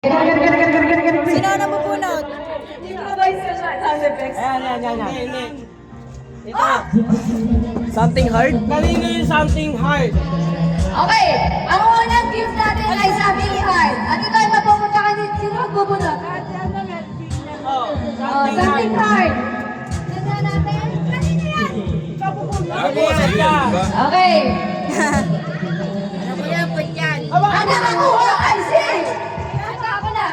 Sino ang nabubunot? Ayan. Ito. Something hard? Kanino yung something hard? Okay, ang unang gift natin ay something hard. At ito ay mapupunta ka din. Sino magbubunot? Oh, Something hard. Ganda natin. Kanino yan? Okay. Ano ko yan po yan? Ang nakakuha ay si... Ito ako na.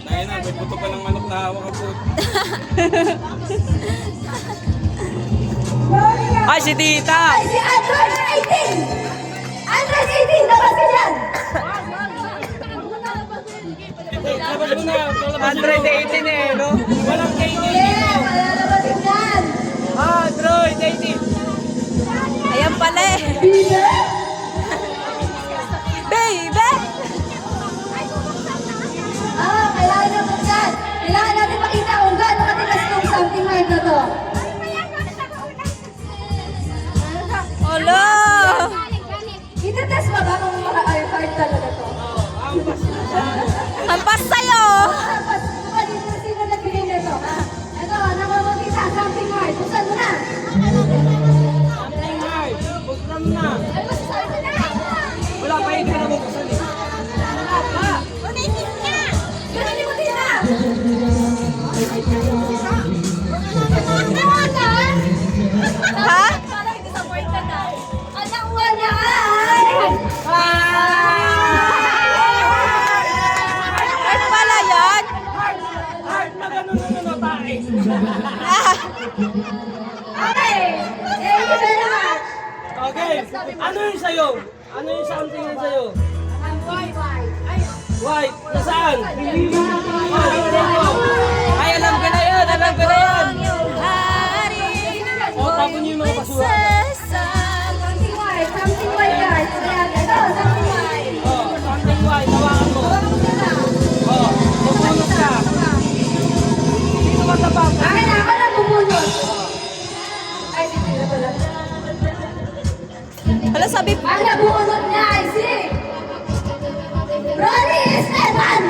Ayun na, may puto pa ng manok na hawak ang puto. Ay, si Tita! Ay, si Android 18! Android 18, labas ka dyan! Labas mo na. Android 18 eh, no? Walang kainin Yeah, dito. malalabas ka dyan! Android 18. Ayan pala eh. Bibe? Baby! Kailangan na po dyan. Kailangan natin makita kung gaano katigas tong something hard na to. Olo! Itetest mo ba kung hard talaga to? Hampas sa'yo! Sino nagbigay nito? Ito, nakamakita, something hard. Buksan mo na! Something hard. Buksan na. Ay, buksan mo na! Wala pa hindi na buksan eh. Ganun mo din na! Ha? Parang disappointed na. Ang nakuha niya ay... Ano pala yan? Hard na ganun tae. Ah, Okay! Thank you very much! Okay. Ano yung sayo? Ano yung something yung sayo? Ang white. White. Nasaan? Ay, alam ko na yan! Alam ko na yan! hari. O, tapon niyo yung mga basura. Something white. Something white, guys. Ayan, ito, something white. Oh, something white. Hawakan mo. Huwag mo na. Oh, pupunot ka. Dito ka tapang. Akin na, ako na bumunot. Ay, hindi na pala. Hala, sabi Ang nabunot niya ay si... Ronnie Esteban!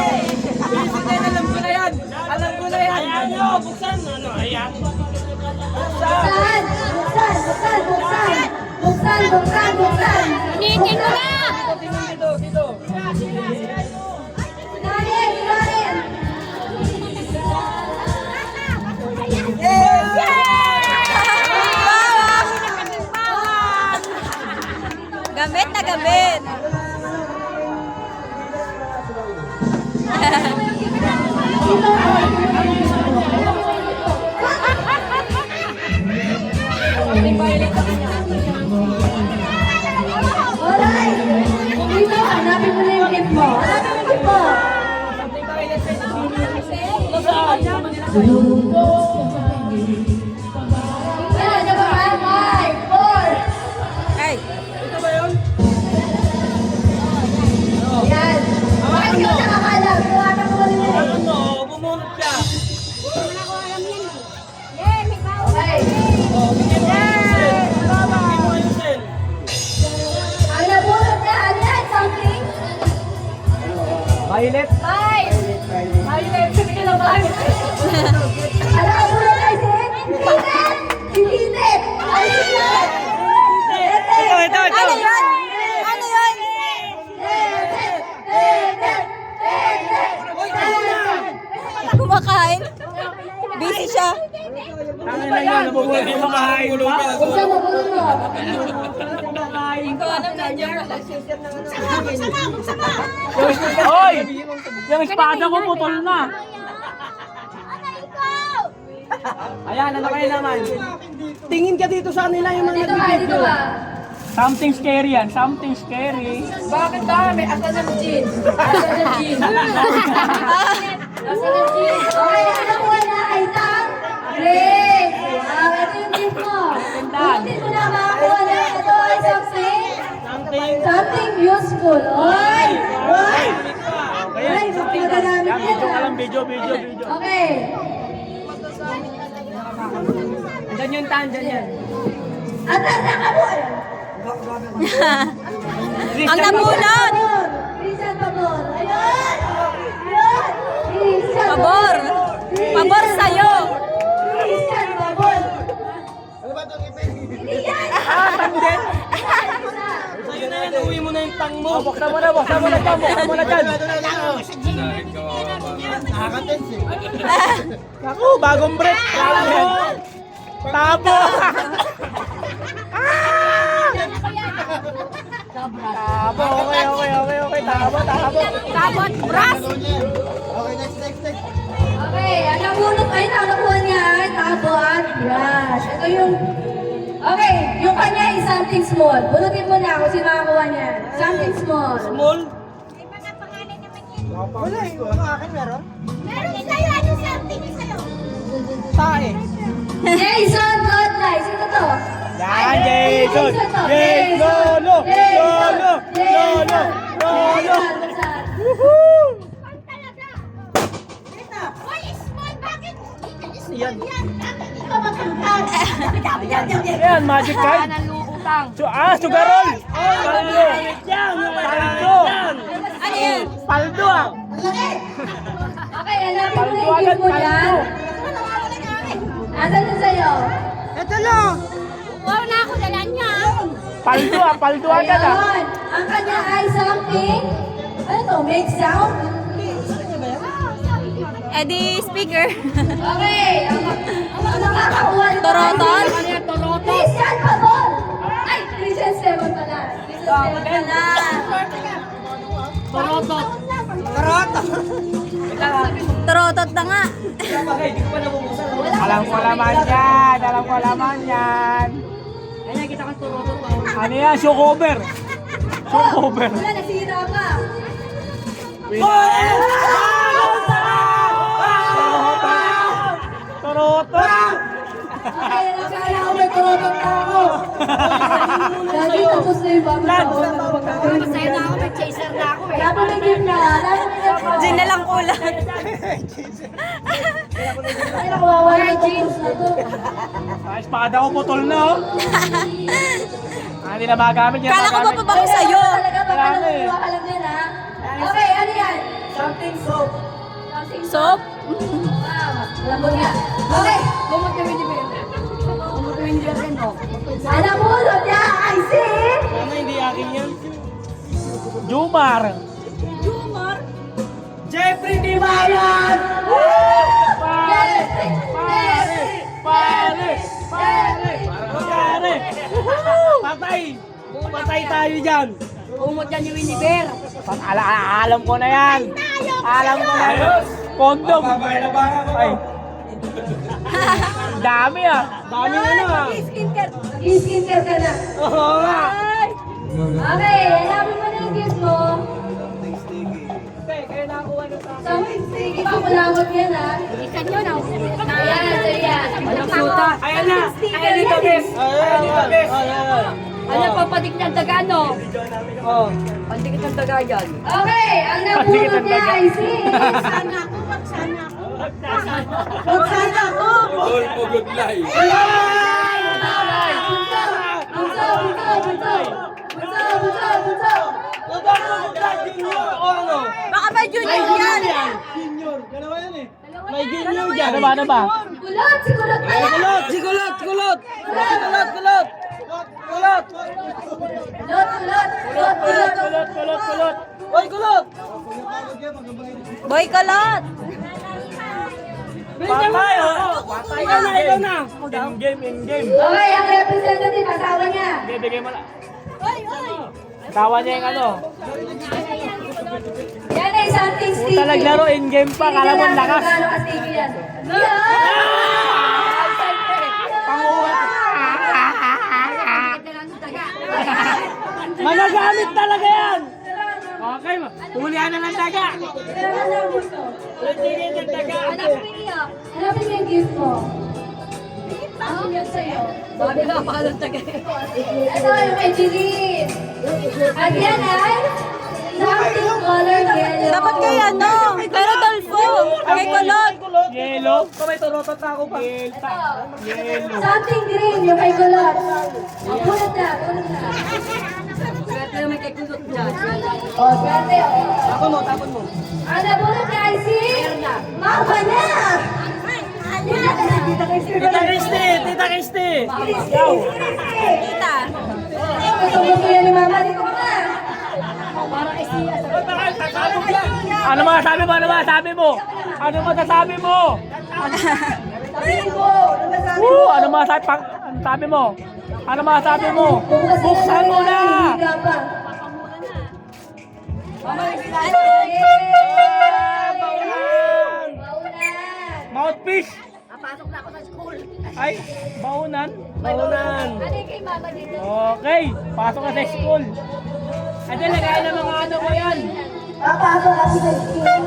Alam ko na yan! Alam ko na yan! Ayan nyo, buksan. Ano, ayan. Buksan! Buksan! Initin mo na! Dito. Ilalim! Gamit na gamit. Alright! Dito, hanapin mo na yung gift mo. Hanapin mo yung gift mo. Nasaan? Ayan, ano ba ba? 5, 4. Ay, Ito ba yun? Ayan. Bakit ka nakakalam? Iwanan mo rin yun. Ano mo? Bumunot ka. Okay. Oh, bigyan mo yung cell. Bigyan mo yung cell. Ang nabunot niya, ano yan? Something? Violet? Violet. Sabi ka lang violet. Ano ang bunot ay si? Tinet! Si Tinet! Ay, si Tinet! Ito! ano yun? Ano yun? Kumakain? Busy siya. Ano na yan? Nabubuhay mo makain pa? Buksan mo, buksan mo. Hoy! Yung espada ko putol na. Ayan, ano kayo naman? Tingin ka dito sa kanila yung mga Dito ba? Dito nag-video. ba? Something scary yan, something scary. Bakit ba? May asa ng jeans. Asa ng jeans. Asa ng jeans. Okay, ang nakuha na ay tang Great! Wow, ito yung gift mo. Hindi mo na makakuha na. Ito ay something useful. Oy! Oy! Ay, magpaganda namin yan. Video. Okay. Dyan yung tan, dyan yan. At ang nakabuhay. Ang nabunot! Christian Pabor. Ayun! Ayun! Christian Pabor! Pabor sa'yo! Christian Pabor. Hindi yan! Tanggen. Sa'yo na yan, uwi mo na yung tang mo. Buksan mo na dyan, buksan mo na dyan. Dahil kawawa. Ako, bagong break. Tabo. Tabo, okay. Tabo. Tabot, brass! Okay, ang nabunot ay nakuha niya ay tabo at brush. Ito yung... Okay, yung kanya is something small. Bunutin mo na kung sino makakuha niya. Something small. Mall. Meron sa'yo, ano something sa'yo? Tae. Jason Godlike. Sino to? Yan, Jason. Jason. Lolo. Yan, magic card. Sugarol. Paldo. Ano yan? Paldo ah. Okay, hanapin mo na Paldo yung agad, gift mo dyan. paldo. Asan na sa'yo? Wow na ako, dala niya. Paldo agad ah. Ayun. Ang kanya ay something. Ano to? Make sound? Eddie speaker. Okay. Ang nakakakuha nito. Toroton? Christian Pabor. Ay, Christian Stefan pala. Christian Stefan pala. Torotot na nga. Bagay, di ko pa nabubuksan. Alam ko laman yan. Ay, nakita kang turotot. Ano yan? Show cover. Wala, nasira ka. Torotot. Okay, nakakala ko may torotot na ako. Lagi tapos na yung bago taon. Masaya na ako, may chaser na ako Wala pa may gift na. Wala pa may gift na. Diyan na lang kulang. Ay, nakuwawa na tapos na to. Ay, espada ko putol na oh. Hindi na magamit yan. Kala ko pa pabango sa'yo. Talaga, baka nakuha ka lang yan, ha? Okay, ano yan? Something soap. Something Soap? Alam mo niya. Okay. Kumot kami ni Ben. Kumot kami ni Ben, no? Alam mo, niya, I see. Sana hindi akin yan. Jumar. Jeffrey Di Mayan! Pare. Patay tayo dyan. Kumot yan ni Winnie Bear. Alam ko na yan. Alam ko na yan. Kondom. Babay na baka ko. Ay. Dami ah. Dami na na. Skincare ka na. Oo nga. Okay, hanapin mo na yung gift mo. Kaya nakakuha na sa Something sticky. Pakulawag yan, ha? Ikan yun, Yan, so yan. Walang suta. Ayan na. Ayan dito, Bes. Ayan dito, Bes. Ano pa patik ng daga, no? Oh. Pandikit ng daga yan. Okay, ang nabunod niya ay si... Pugol, pugod lay. Baka ba junior yan? Junior. Dalawa yan eh. May junior dyan. Ano ba? Kulot, si Kulot pala. Kulot! Si Kulot! Kulot! Kulot! Kulot! Kulot! Kulot. Oy, Kulot! Boy Kolot! Patay oh. Patay ka na. Ikaw na. In game. Okay, ang representative, asawa niya. Bibigay mo lang. Tawa niya yung ano. Yan ay something sticky. Puta naglaro in game pa. Kala mo ang lakas. Gano'ng ka-sticky yan. Magagamit talaga yan. Okay, hulihan na lang daga. Hulihan ng daga. Hanapin mo yung gift mo. Ano yan sa'yo? Bago na pakalang taga. Ito yung may dilis. At yan ay something color yellow. Dapat kay ano? Kay Rodolfo. Kay Kolot. turot. Yellow. Kung may turotot na ako pa. Yellow. Something green, yung kay kulot. Bunot na, bunot na. Swerte naman kay kulot dyan. Oh, swerte, oh. Tapon mo, tapon mo. Ang nabunot niya ay si Mama na! Tita Christy! Tita Christy! Tita. Gusto yan ni Mama, dito ka na. Ano masasabi mo? Ano masasabi mo? Ano masasabi mo? Sabihin ko, ano masabi mo? Ano masasabi mo? Ano masasabi mo? Buksan mo na! Hindi ka pa. Baunan! Baunan. Mouthpiece! Pasok na ako sa school. Ay, baunan? Baunan. Ano yung kay mama dito? Okay, pasok ka sa school. Ate, lagay ng mga ano ko yan. Papasok kasi sa school.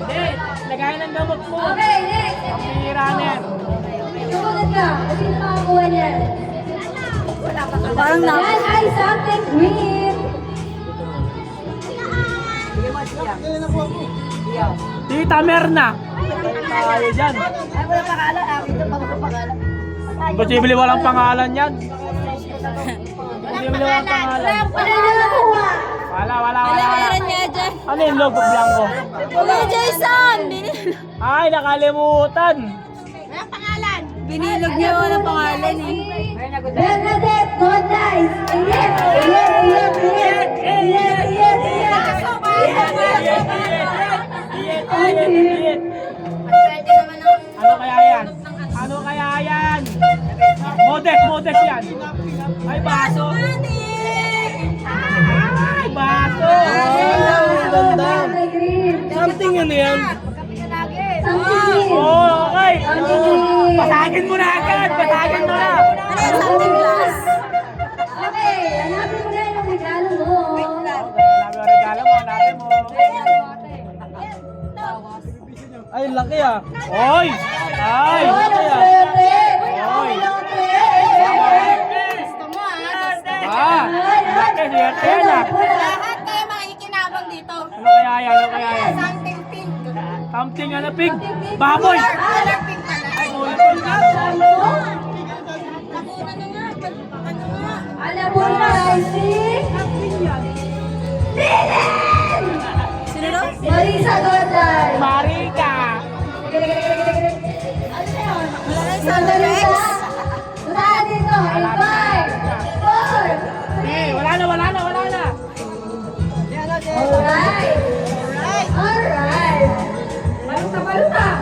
Hindi, lagay ng gamot mo. Okay, next. Pira na yan. Sumunod ka. Kasi nakakuha niyan. Parang Yan ay something green. Tita Merna. Tayo dyan. Ay, wala pangalan. Akin ito, pangalan. Posible walang pangalan yan. Posible walang pangalan. Wala na nakuha. Wala. Meron niya dyan. Ano yung logo blanco? Kuya Jason! Ay, nakalimutan. Binilog niya wala pangalan eh. Bernadette, not nice. Yes, yes, yes, yes, yes, yes. Ano kaya yan? Ano kaya yan? Modest yan. Ay, baso. Ay, baso. Ganda. Something green. Something ano yan? Something green. Oh, okay. Something green. Pasagin mo na agad. Pasagin mo na. Ano yung something glass? Okay, hanapin mo na yung regalo mo. Regalo mo, hanapin mo. Ay, laki ah. Oy! Ay! Oh, swerte. Oy! Ay, Laki, swerte yan ah. Lahat kayo makikinabang dito. Ano kaya yan? Ano kaya yan? Something pink. Something ano, pig? Baboy! Color pink pala. Ay, kulay na. Nakuna na nga. Ano nga? Alam mo na, I see. Sino daw? Marisa Gorday. Marika! Wala na yung Thunder X. Wala dito. In 5, 4. Eh, wala na. Alright. Alright. Balot na balot ah.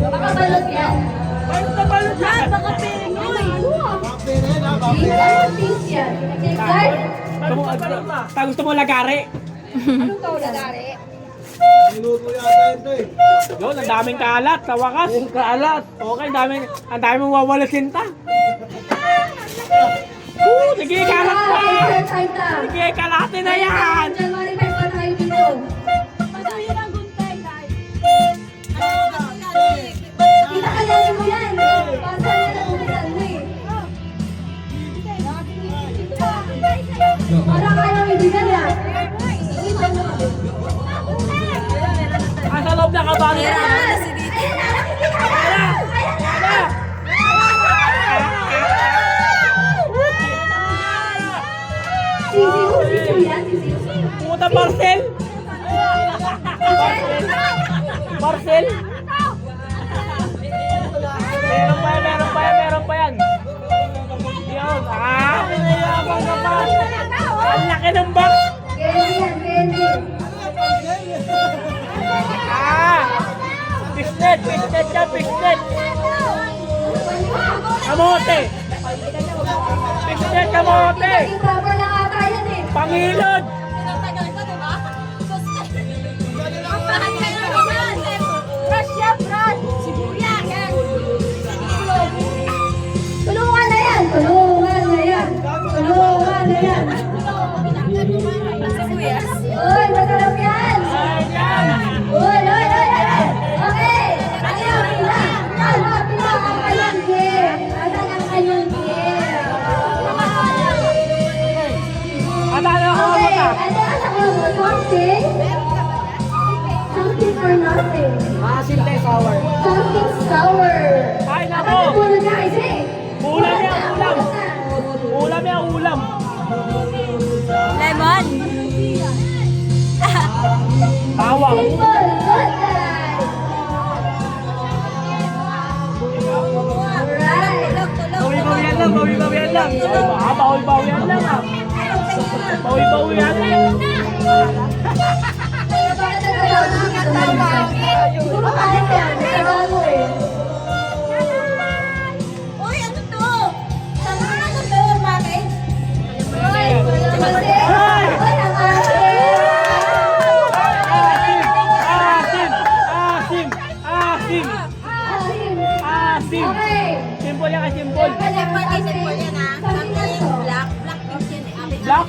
Baka balot yan. Balot yan! Baka pengoy. Pink yan. Okay, guys. Gusto mo lagari? Anong kaulagari? Minuto yata ito eh. Yun, ang daming kalat sa wakas. Yung kaalat. Okay, ang dami mong wawalasin ta. Sige, kalat pa! Sige, kalatin na yan! January 5 pa tayo dito. Kita kailangan mo yan. Pasa na lang umisan mo eh. Parang kayang ibigan yan. Sa loob na kabalo. Sisiw yan, sisiw. Pumunta parcel! Parcel! Meron pa yan. Yun, nayabang ka pa. Ang laki ng box. Candy yan, candy. Pisnet yan. Kamote. Pisnet, kamote. Naging proper lang ata yan eh. Pangilod. Tagal ko, diba? Ang bahan kayo naman. Fresh yan, fresh. Sibuyas. Yan. Tulungan na yan. Tulungan na yan. Tulungan na yan. Sibuyas. Uy, masarap yan. Ayan. Uy. Okay. Hanapin na ang kanyang gift. Asan ang kanyang gift? Ano ako Okay. ka? Ano ang nakuha mo? Something? Something for nothing. Maasim tayo sour. Something sour. Ay, At nako. ang nabunod niya ay si... Ulam yan, ulam. Ulam yan, ulam. Lemon. Tawang. Simple, good guys. Alright. Bawi-bawian lang, bawi-bawian lang. Bawi-bawian lang ah. Bawi-bawian lang. Siguro kaya yan. Kaya mo eh. Uy, ano to? Tama na to, to, mami. Uy, uy, ang akin. Asim! Asim! Asim! Asim. Asim! Okay. Simple yan ka, simple. Lemon is simple yan, ha? Something black. Black pink yan, eh. Black?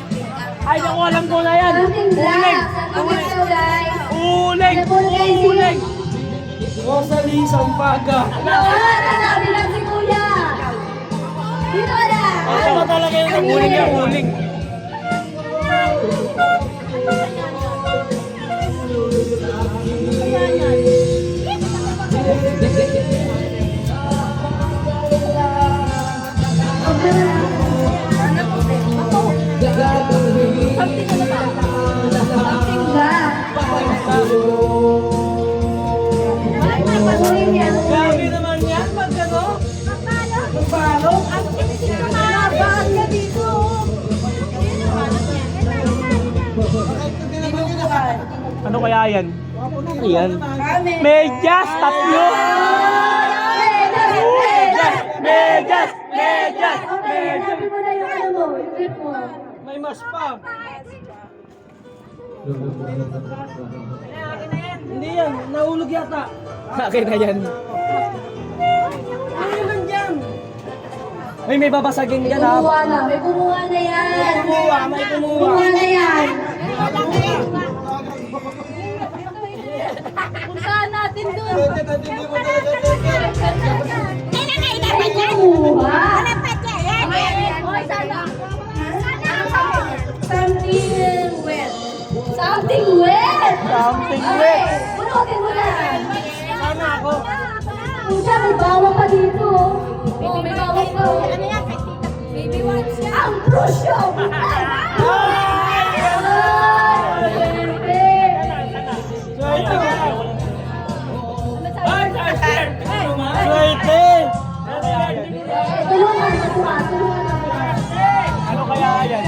Ay, naku, alam ko na yan. Something Uling! black. Something kulay. Uling! Uling! Rosalie Sampaga. Yun, nasabi lang si Kuya. Dito ka na. Ito ba talaga yung uling yan, uling. Something black. Uling yan. Grabe naman yan. Magkano? Magpalo? Bakit ka dito? Ano kaya yan? Ayan. Medyas! Tatlo! Medyas! Medyas! Medyas! Okay, hanapin mo na yung ano mo, yung grip mo. May mas pa. Hindi yan. Nahulog yata. Akin na yan. Ano naman dyan? May babasagin May dyan ha. kumuha na, may kumuha na yan. Kumuha, may kumuha. Kumuha na yan. Puntahan natin dun. May kumuha. Hoy, sana. Something wet. Something wet. Something Okay, wet. bunutin mo na. Sana ako. Pucha, may bawang pa dito. Oh, may bawang pa. Ano yan? Kay tita. Baby wipes yan. Ang brusyo! Swerte! Tulungan mo ba? Tulungan mo ba? Ano kaya yan?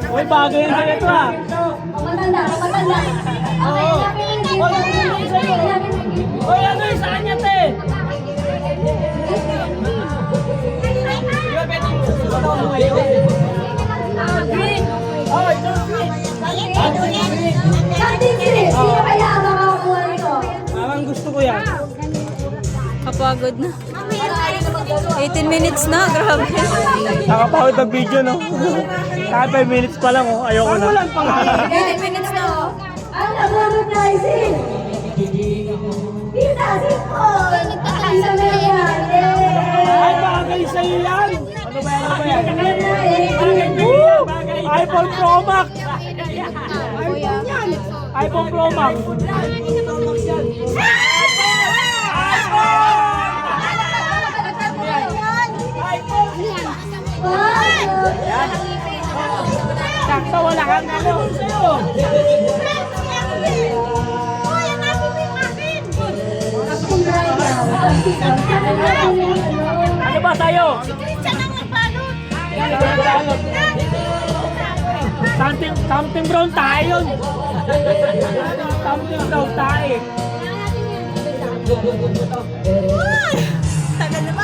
Uy, bagay yan sa'yo ito ah. Matanda, matanda. Okay, hanapin mo yung gift mo. Hanapin mo yung gift mo. Hoy, ano yung saan niya, te? Something sweet. Sino kaya ang makakakuha nito? Parang gusto ko yan. Kapagod na. 18 minutes na, grabe. Nakapahod ng video, no? Kahit 5 minutes pa lang, oh. Ayoko na. Walang pangalan. 18 minutes na, oh. Ang nabunod na isin. Tita, siko. Tita Megan. Ay, bagay sa'yo yan! Ano ba yan? Ano ba yan? Yay! Woo! iPhone Pro Max! iPhone Pro Max! Sakto, wala kang ano. Ano ba sa'yo? Something brown tayo yun. Something brown tayo.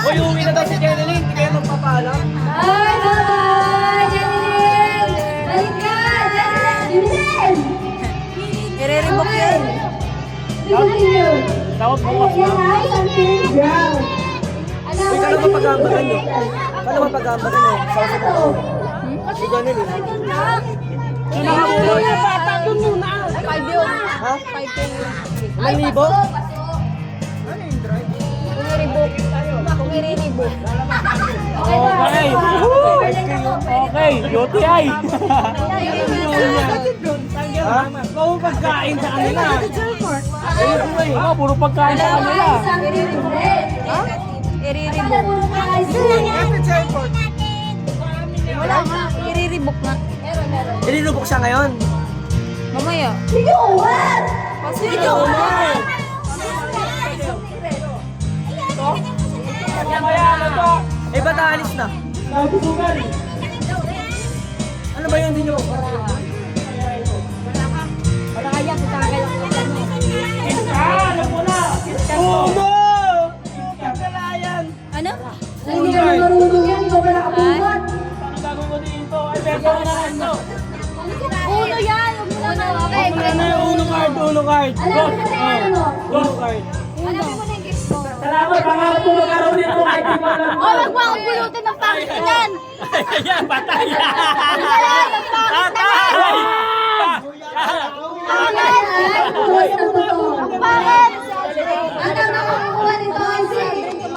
Uy, uwi na daw si Jeneline. Hindi kayo magpapaalam. Ay, bye-bye, Janine! Balik ka, Janine! Ireribok yun. Bigyan yun. Tawag mo Ay, yan ay something brown. Uy, kala ba pag-aambagan nyo? Kala ba pag-aambagan nyo? Sa usa ko. Si Jeneline. Sino nakabulot? Five yun. Ha? 5K yun. 1,000? Kung iribok. Kung iriribok. Okay Okay, UTI. Ha? Kung pagkain sa kanila. Oo, puro pagkain sa Ano kanila. ay isang iririt? Akala puro kain sila. Wala nga. Iriribok na. Ilinubok siya ngayon. Mamaya. Sige, what? Sige, Mamaya, ano to? Eh, ba't aalis na? Nagusugan. Ano ba yun din yung... Wala kaya, tutagal ako. Alam mo na. Uno! Kagalayan! Ano? Hindi ka na marunong yan, ikaw ba nakapungan? Ano gagawin ko dito? Ay, benta ko na lang to. Uno yan. Uno. Okay. Uno card, uno card. Alam mo na ano mo? Uno card. Hanapin mo na yung gift ko. Salamat, pangarap ko magkaroon dito kahit di ko alam. Oh, wag mo akong bulutin ng pangit yan. Ayan, patay. Patay! Ang yan ay buhay ng totoo. Pangit! Ang ang nakakuha nito ay si...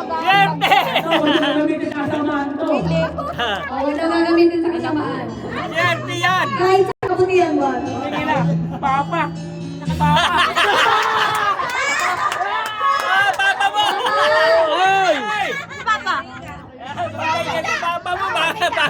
Siyempre! Gagamitin sa kasamaan to. Huwag na gagamitin sa kasamaan. Siyempre yan! Kahit sa kabutihan mo. Sige na, papa. Papa. Papa mo! Oy! Papa! Papa mo, papa. Papa.